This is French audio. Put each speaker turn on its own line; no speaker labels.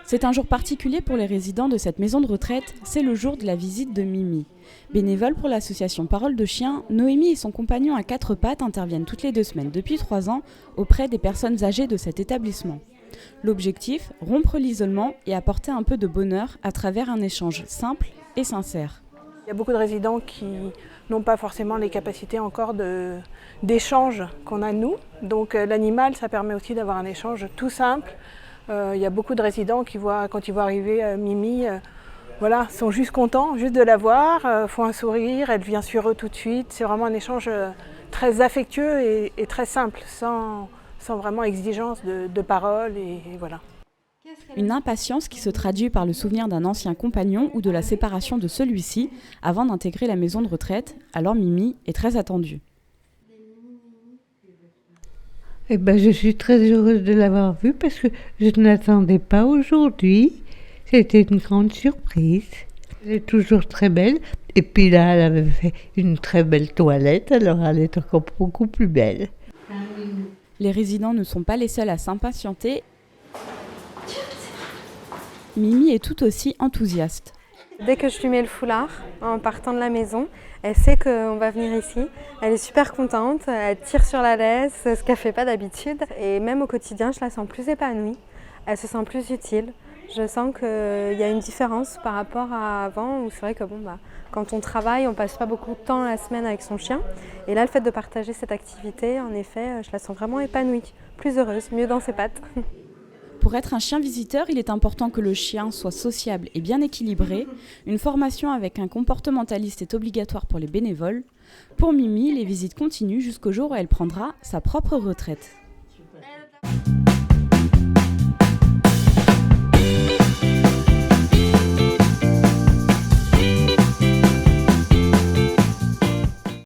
C'est un jour particulier pour les résidents de cette maison de retraite, c'est le jour de la visite de Mimi. Bénévole pour l'association Parole de Chien, Noémie et son compagnon à quatre pattes interviennent toutes les 2 semaines depuis 3 ans auprès des personnes âgées de cet établissement. L'objectif, rompre l'isolement et apporter un peu de bonheur à travers un échange simple et sincère.
Il y a beaucoup de résidents qui n'ont pas forcément les capacités encore d'échange qu'on a nous. Donc l'animal, ça permet aussi d'avoir un échange tout simple. Il y a beaucoup de résidents qui voient, quand ils voient arriver Mimi, sont juste contents juste de la voir, font un sourire, elle vient sur eux tout de suite. C'est vraiment un échange très affectueux et très simple, sans vraiment exigence de parole et voilà.
Une impatience qui se traduit par le souvenir d'un ancien compagnon ou de la séparation de celui-ci avant d'intégrer la maison de retraite. Alors Mimi est très attendue.
Je suis très heureuse de l'avoir vue parce que je ne l'attendais pas aujourd'hui. C'était une grande surprise. Elle est toujours très belle. Et puis là, elle avait fait une très belle toilette, alors elle est encore beaucoup plus belle.
Les résidents ne sont pas les seuls à s'impatienter. Mimi est tout aussi enthousiaste.
Dès que je lui mets le foulard en partant de la maison, elle sait qu'on va venir ici. Elle est super contente, elle tire sur la laisse, ce qu'elle ne fait pas d'habitude. Et même au quotidien, je la sens plus épanouie, elle se sent plus utile. Je sens qu'il y a une différence par rapport à avant où c'est vrai que quand on travaille, on ne passe pas beaucoup de temps la semaine avec son chien. Et là, le fait de partager cette activité, en effet, je la sens vraiment épanouie, plus heureuse, mieux dans ses pattes.
Pour être un chien visiteur, il est important que le chien soit sociable et bien équilibré. Une formation avec un comportementaliste est obligatoire pour les bénévoles. Pour Mimi, les visites continuent jusqu'au jour où elle prendra sa propre retraite.